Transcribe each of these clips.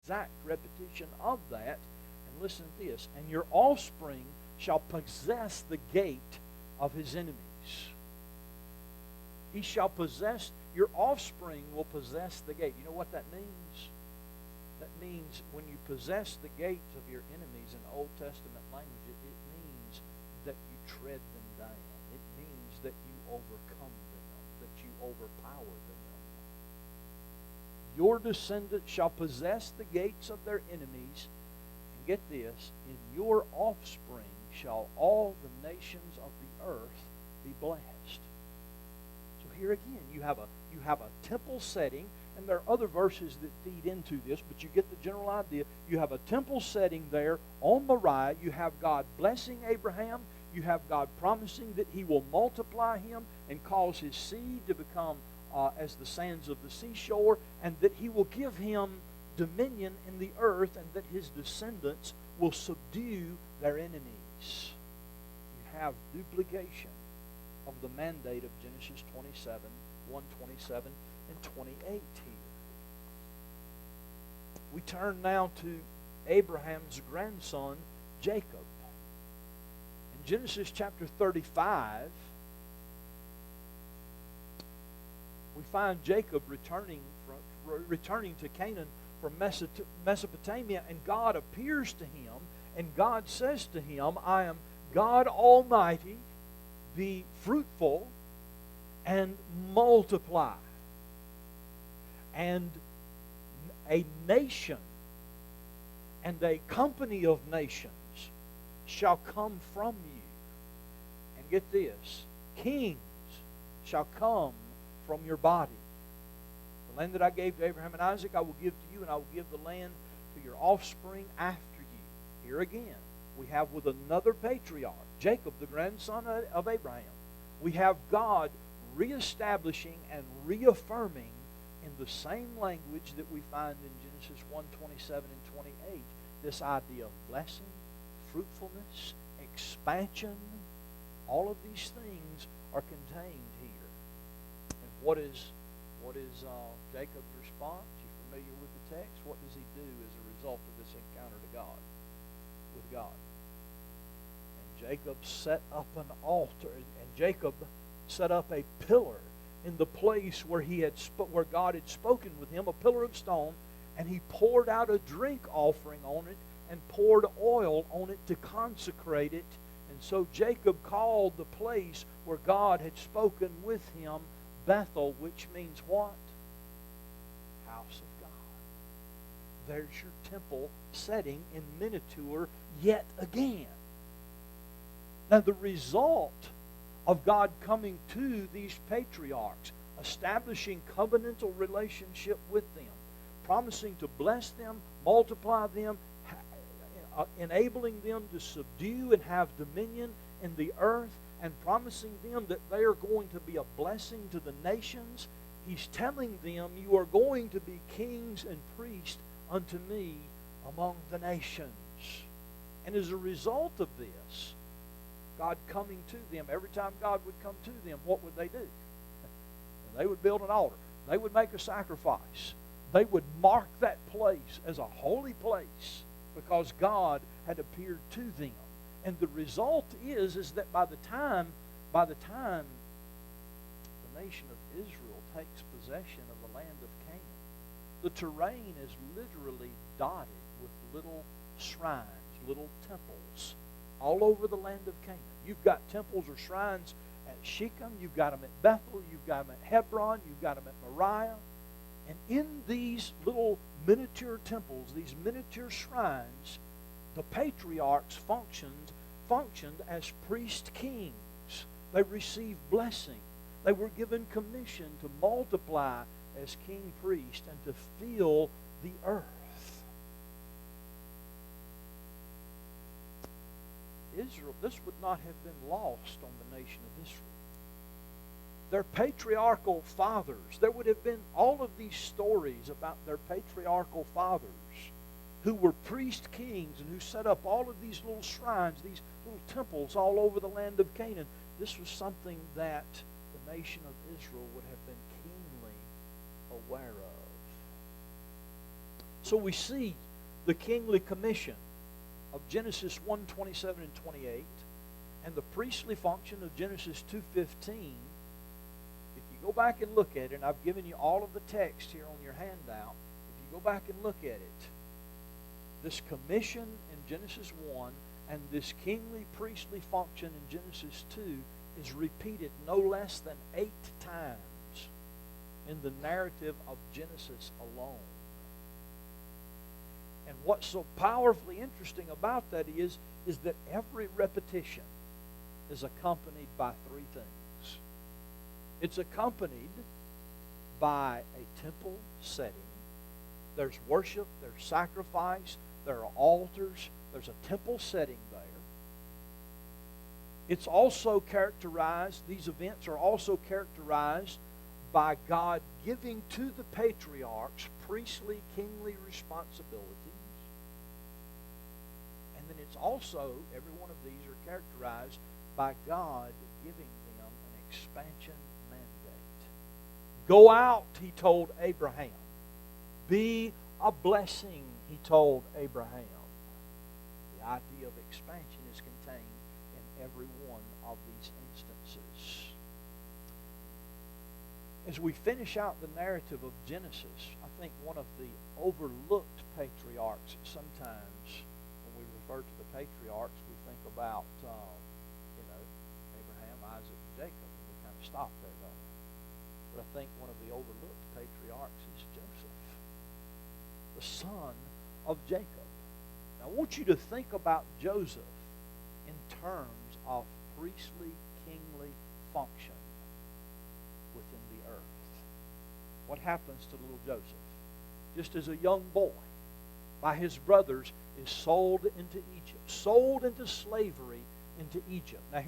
exact repetition of that. And listen to this. And your offspring shall possess the gate of his enemies. He shall possess, your offspring will possess the gate. You know what that means? That means when you possess the gates of your enemies in Old Testament language, it means that you tread them down. It means that you overcome them, that you overpower them. Your descendants shall possess the gates of their enemies. And get this, in your offspring shall all the nations of the earth be blessed. So here again, you have a temple setting, and there are other verses that feed into this, but you get the general idea. You have a temple setting there on Moriah. You have God blessing Abraham. You have God promising that he will multiply him and cause his seed to become as the sands of the seashore, and that he will give him dominion in the earth, and that his descendants will subdue their enemies. You have duplication of the mandate of Genesis 27, 1:27 and 28 here. We turn now to Abraham's grandson, Jacob. In Genesis chapter 35, we find Jacob returning to Canaan from Mesopotamia, and God appears to him, and God says to him, I am God Almighty, be fruitful and multiply. And a nation and a company of nations shall come from you. And get this, kings shall come from your body. The land that I gave to Abraham and Isaac I will give to you, and I will give the land to your offspring after you. Here again, we have with another patriarch, Jacob, the grandson of Abraham. We have God reestablishing and reaffirming in the same language that we find in Genesis 1:27 and 28, this idea of blessing, fruitfulness, expansion. All of these things are contained here. And what is Jacob's response? You're familiar with the text. What does he do as a result of this encounter with God? And Jacob set up an altar, and Jacob set up a pillar in the place where where God had spoken with him, a pillar of stone, and he poured out a drink offering on it and poured oil on it to consecrate it. And so Jacob called the place where God had spoken with him Bethel, which means what? House of God. There's your temple setting in miniature yet again. Now the result of God coming to these patriarchs, establishing covenantal relationship with them, promising to bless them, multiply them, enabling them to subdue and have dominion in the earth, and promising them that they are going to be a blessing to the nations. He's telling them, you are going to be kings and priests unto me among the nations. And as a result of this, God coming to them, every time God would come to them, what would they do? They would build an altar. They would make a sacrifice. They would mark that place as a holy place because God had appeared to them. And the result is that by the time the nation of Israel takes possession of the land of Canaan, the terrain is literally dotted with little shrines, little temples, all over the land of Canaan. You've got temples or shrines at Shechem, you've got them at Bethel, you've got them at Hebron, you've got them at Moriah. And in these little miniature temples, these miniature shrines, the patriarchs functioned as priest kings. They received blessing. They were given commission to multiply as king priest and to fill the earth. Israel, this would not have been lost on the nation of Israel. Their patriarchal fathers, there would have been all of these stories about their patriarchal fathers who were priest kings and who set up all of these little shrines, these little temples all over the land of Canaan. This was something that the nation of Israel would have been keenly aware of. So we see the kingly commission of Genesis 1:27 and 28, and the priestly function of Genesis 2:15. If you go back and look at it, and I've given you all of the text here on your handout, if you go back and look at it, this commission in Genesis 1 and this kingly priestly function in Genesis 2 is repeated no less than 8 times in the narrative of Genesis alone. And what's so powerfully interesting about that is that every repetition is accompanied by 3 things. It's accompanied by a temple setting. There's worship, there's sacrifice, there are altars, there's a temple setting there. It's also characterized, these events are also characterized by God giving to the patriarchs priestly, kingly responsibilities. And then it's also, every one of these are characterized by God giving them an expansion mandate. Go out, he told Abraham. Be a blessing, he told Abraham. The idea of expansion is contained in every one of these instances. As we finish out the narrative of Genesis, I think one of the overlooked patriarchs sometimes, when we refer to the patriarchs, we think about, Abraham, Isaac, and Jacob, and we kind of stop there, don't we? But I think one of the overlooked patriarchs is Joseph, the son of Jacob. Now, I want you to think about Joseph in terms of priestly, kingly function within the earth. What happens to little Joseph? Just as a young boy, by his brothers, is sold into Egypt, sold into slavery into Egypt. Now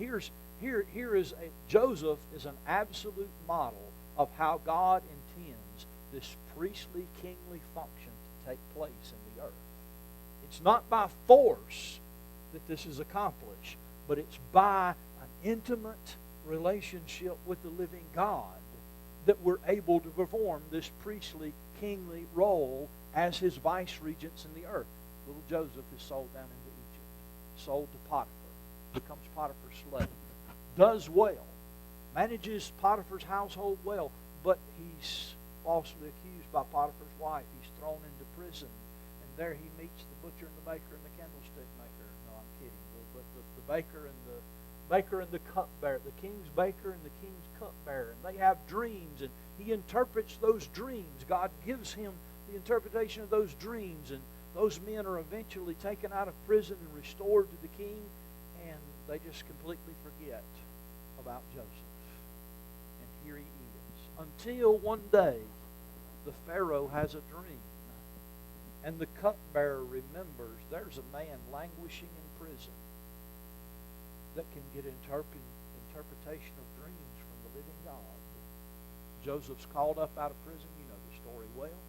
Joseph is an absolute model of how God intends this priestly, kingly function to take place in the earth. It's not by force that this is accomplished, but it's by an intimate relationship with the living God that we're able to perform this priestly, kingly role as his vice regents in the earth. Little Joseph is sold down into Egypt, sold to Potiphar, becomes Potiphar's slave, does well, manages Potiphar's household well, but he's falsely accused by Potiphar's wife. He's thrown into prison, and there he meets the butcher and the baker and the candlestick maker. No, I'm kidding. But the baker and the cupbearer, the king's baker and the king's cupbearer, and they have dreams, and he interprets those dreams. God gives him the interpretation of those dreams, and those men are eventually taken out of prison and restored to the king, and they just completely forget about Joseph. And here he is. Until one day, the Pharaoh has a dream, and the cupbearer remembers there's a man languishing in prison that can get interpretation of dreams from the living God. Joseph's called up out of prison. You know the story well.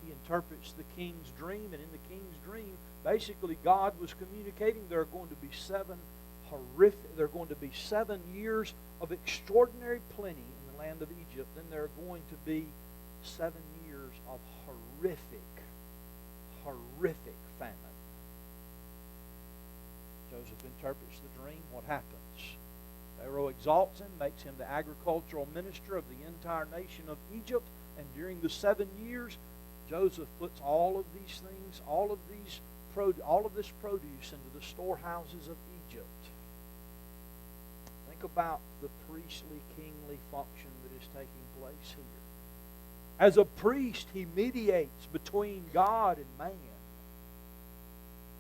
He interprets the king's dream, and in the king's dream, basically God was communicating there are going to be 7 years of extraordinary plenty in the land of Egypt. Then there are going to be 7 years of horrific famine. Joseph interprets the dream. What happens? Pharaoh exalts him, makes him the agricultural minister of the entire nation of Egypt, and during the 7 years, Joseph puts all of these things, all of this produce into the storehouses of Egypt. Think about the priestly, kingly function that is taking place here. As a priest, he mediates between God and man.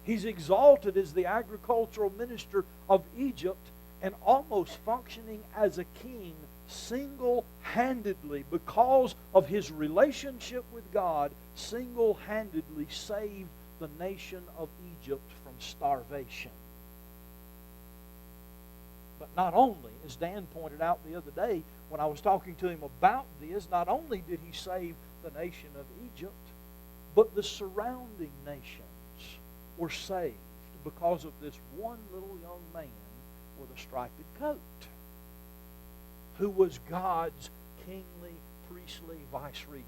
He's exalted as the agricultural minister of Egypt and almost functioning as a king single-handedly, because of his relationship with God, single-handedly saved the nation of Egypt from starvation. But not only, as Dan pointed out the other day when I was talking to him about this, not only did he save the nation of Egypt, but the surrounding nations were saved because of this one little young man with a striped coat, who was God's kingly, priestly vice-regent.